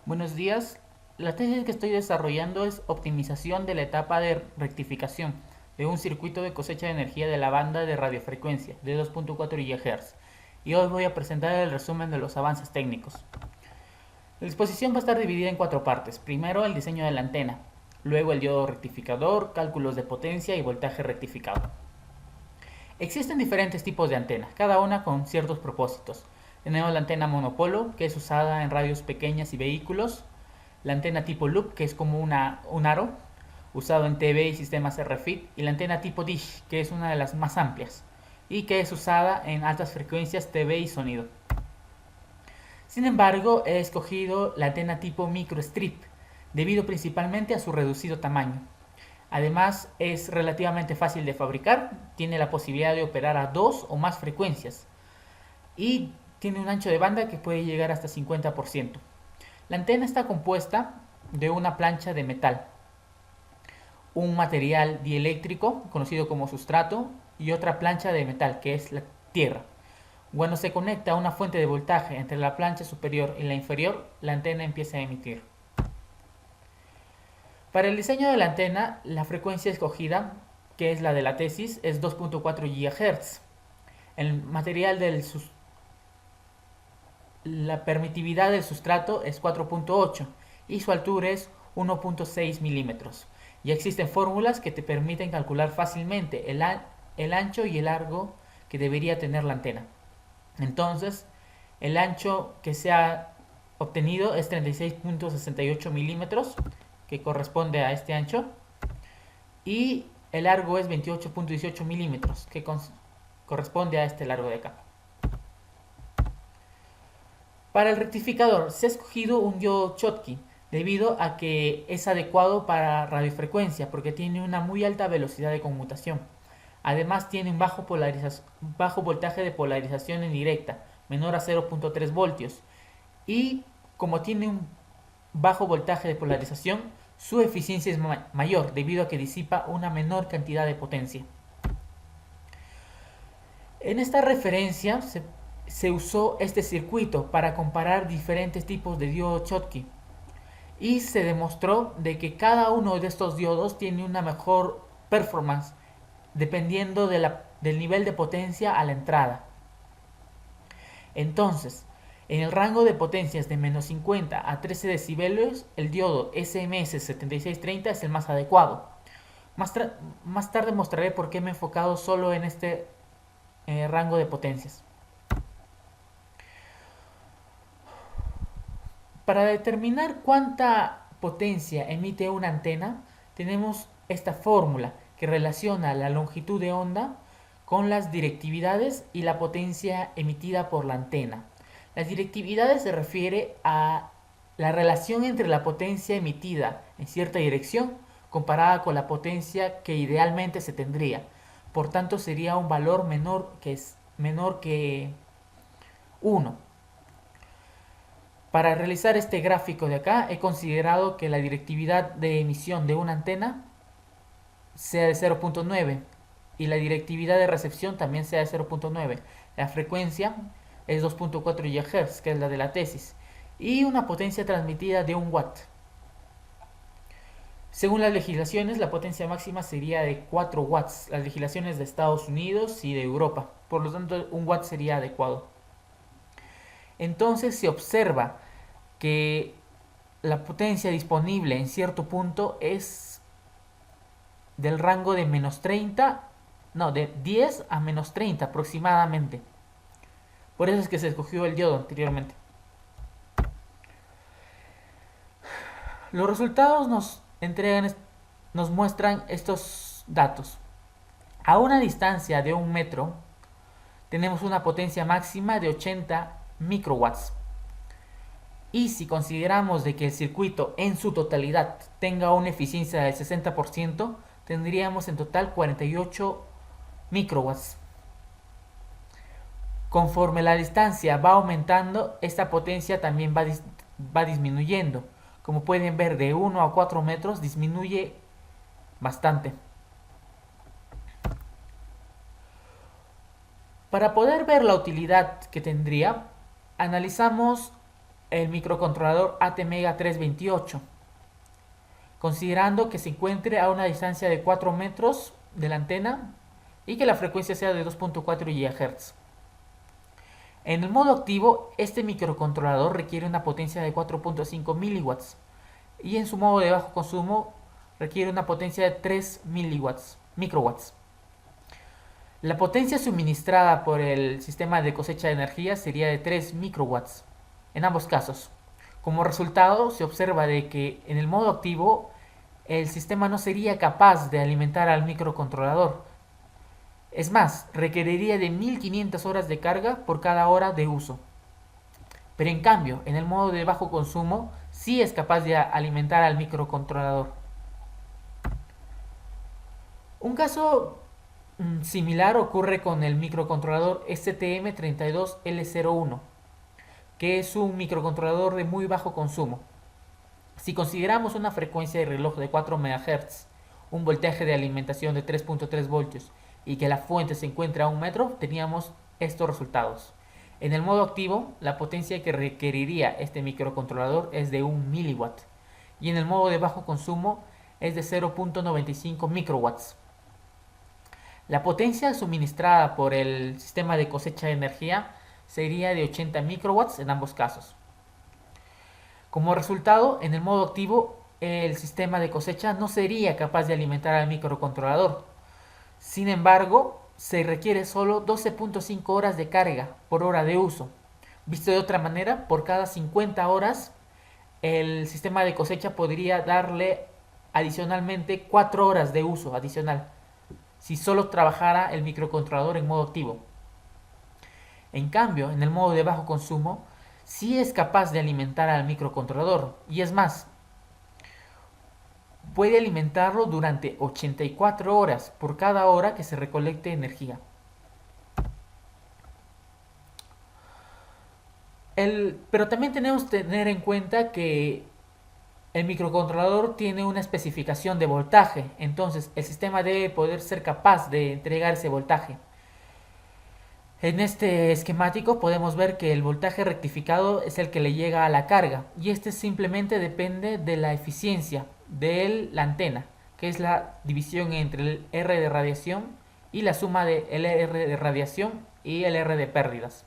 Buenos días. La tesis que estoy desarrollando es optimización de la etapa de rectificación de un circuito de cosecha de energía de la banda de radiofrecuencia de 2.4 GHz. Y hoy voy a presentar el resumen de los avances técnicos. La exposición va a estar dividida en cuatro partes. Primero, el diseño de la antena. Luego, el diodo rectificador, cálculos de potencia y voltaje rectificado. Existen diferentes tipos de antenas, cada una con ciertos propósitos. Tenemos la antena monopolo, que es usada en radios pequeñas y vehículos. La antena tipo loop, que es como un aro, usado en TV y sistemas RFID. Y la antena tipo dish, que es una de las más amplias y que es usada en altas frecuencias TV y sonido. Sin embargo, he escogido la antena tipo microstrip, debido principalmente a su reducido tamaño. Además, es relativamente fácil de fabricar, tiene la posibilidad de operar a dos o más frecuencias y tiene un ancho de banda que puede llegar hasta 50%. La antena está compuesta de una plancha de metal, un material dieléctrico conocido como sustrato y otra plancha de metal que es la tierra. Cuando se conecta a una fuente de voltaje entre la plancha superior y la inferior, la antena empieza a emitir. Para el diseño de la antena, la frecuencia escogida, que es la de la tesis, es 2.4 GHz. El material la permitividad del sustrato es 4.8 y su altura es 1.6 milímetros. Ya existen fórmulas que te permiten calcular fácilmente el ancho y el largo que debería tener la antena. Entonces, el ancho que se ha obtenido es 36.68 milímetros, que corresponde a este ancho, y el largo es 28.18 milímetros, que corresponde a este largo de acá. Para el rectificador se ha escogido un diodo Schottky debido a que es adecuado para radiofrecuencia porque tiene una muy alta velocidad de conmutación. Además tiene un bajo voltaje de polarización indirecta, menor a 0.3 voltios. Y como tiene un bajo voltaje de polarización, su eficiencia es mayor debido a que disipa una menor cantidad de potencia. En esta referencia se usó este circuito para comparar diferentes tipos de diodo Schottky y se demostró de que cada uno de estos diodos tiene una mejor performance dependiendo del nivel de potencia a la entrada. Entonces, en el rango de potencias de menos 50 a 13 decibelios, el diodo SMS7630 es el más adecuado. Más tarde mostraré por qué me he enfocado solo en este rango de potencias. Para determinar cuánta potencia emite una antena, tenemos esta fórmula que relaciona la longitud de onda con las directividades y la potencia emitida por la antena. Las directividades se refiere a la relación entre la potencia emitida en cierta dirección comparada con la potencia que idealmente se tendría. Por tanto, sería un valor menor que 1. Para realizar este gráfico de acá, he considerado que la directividad de emisión de una antena sea de 0.9 y la directividad de recepción también sea de 0.9. La frecuencia es 2.4 GHz, que es la de la tesis, y una potencia transmitida de 1 watt. Según las legislaciones, la potencia máxima sería de 4 watts, las legislaciones de Estados Unidos y de Europa. Por lo tanto, 1 watt sería adecuado. Entonces se observa que la potencia disponible en cierto punto es del rango de menos 30, no, de 10 a menos 30 aproximadamente. Por eso es que se escogió el diodo anteriormente. Los resultados nos muestran estos datos. A una distancia de 1 metro tenemos una potencia máxima de 80 microwatts. Y si consideramos de que el circuito en su totalidad tenga una eficiencia del 60%, tendríamos en total 48 microwatts. Conforme la distancia va aumentando, esta potencia también va disminuyendo. Como pueden ver, de 1 a 4 metros disminuye bastante. Para poder ver la utilidad que tendría, analizamos el microcontrolador ATmega 328, considerando que se encuentre a una distancia de 4 metros de la antena y que la frecuencia sea de 2.4 GHz. En el modo activo, este microcontrolador requiere una potencia de 4.5 miliwatts y en su modo de bajo consumo requiere una potencia de 3 microwatts. La potencia suministrada por el sistema de cosecha de energía sería de 3 microwatts en ambos casos. Como resultado, se observa de que en el modo activo el sistema no sería capaz de alimentar al microcontrolador. Es más, requeriría de 1500 horas de carga por cada hora de uso. Pero en cambio, en el modo de bajo consumo, sí es capaz de alimentar al microcontrolador. Un caso similar ocurre con el microcontrolador STM32L01, que es un microcontrolador de muy bajo consumo. Si consideramos una frecuencia de reloj de 4 MHz, un voltaje de alimentación de 3.3 voltios y que la fuente se encuentra a 1 metro, teníamos estos resultados. En el modo activo, la potencia que requeriría este microcontrolador es de 1 miliwatt y en el modo de bajo consumo es de 0.95 microwatts. La potencia suministrada por el sistema de cosecha de energía sería de 80 microwatts en ambos casos. Como resultado, en el modo activo, el sistema de cosecha no sería capaz de alimentar al microcontrolador. Sin embargo, se requiere solo 12.5 horas de carga por hora de uso. Visto de otra manera, por cada 50 horas, el sistema de cosecha podría darle adicionalmente 4 horas de uso adicional, si solo trabajara el microcontrolador en modo activo. En cambio, en el modo de bajo consumo, sí es capaz de alimentar al microcontrolador, y es más, puede alimentarlo durante 84 horas por cada hora que se recolecte energía. Pero también tenemos que tener en cuenta que el microcontrolador tiene una especificación de voltaje, entonces el sistema debe poder ser capaz de entregar ese voltaje. En este esquemático podemos ver que el voltaje rectificado es el que le llega a la carga y este simplemente depende de la eficiencia de la antena, que es la división entre el R de radiación y la suma de el R de radiación y el R de pérdidas.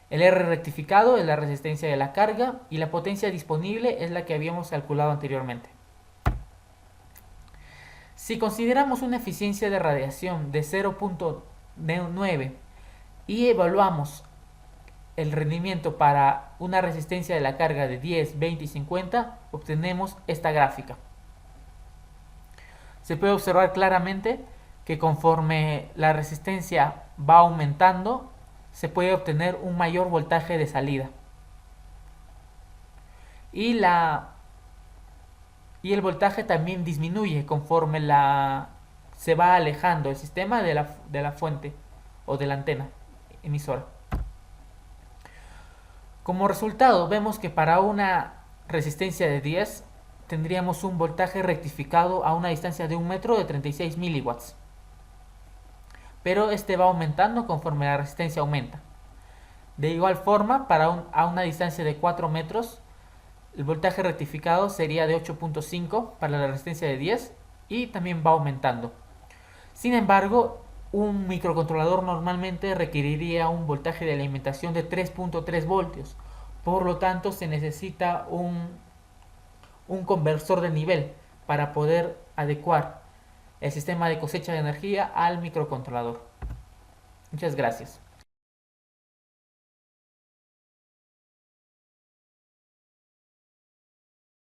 El R rectificado es la resistencia de la carga y la potencia disponible es la que habíamos calculado anteriormente. Si consideramos una eficiencia de radiación de 0.9 y evaluamos el rendimiento para una resistencia de la carga de 10, 20 y 50, obtenemos esta gráfica. Se puede observar claramente que conforme la resistencia va aumentando, se puede obtener un mayor voltaje de salida. Y el voltaje también disminuye conforme se va alejando el sistema de la fuente o de la antena emisora. Como resultado, vemos que para una resistencia de 10 tendríamos un voltaje rectificado a una distancia de 1 metro de 36 miliwatts. Pero este va aumentando conforme la resistencia aumenta. De igual forma, a una distancia de 4 metros, el voltaje rectificado sería de 8.5 para la resistencia de 10 y también va aumentando. Sin embargo, un microcontrolador normalmente requeriría un voltaje de alimentación de 3.3 voltios. Por lo tanto, se necesita un conversor de nivel para poder adecuar el sistema de cosecha de energía al microcontrolador. Muchas gracias.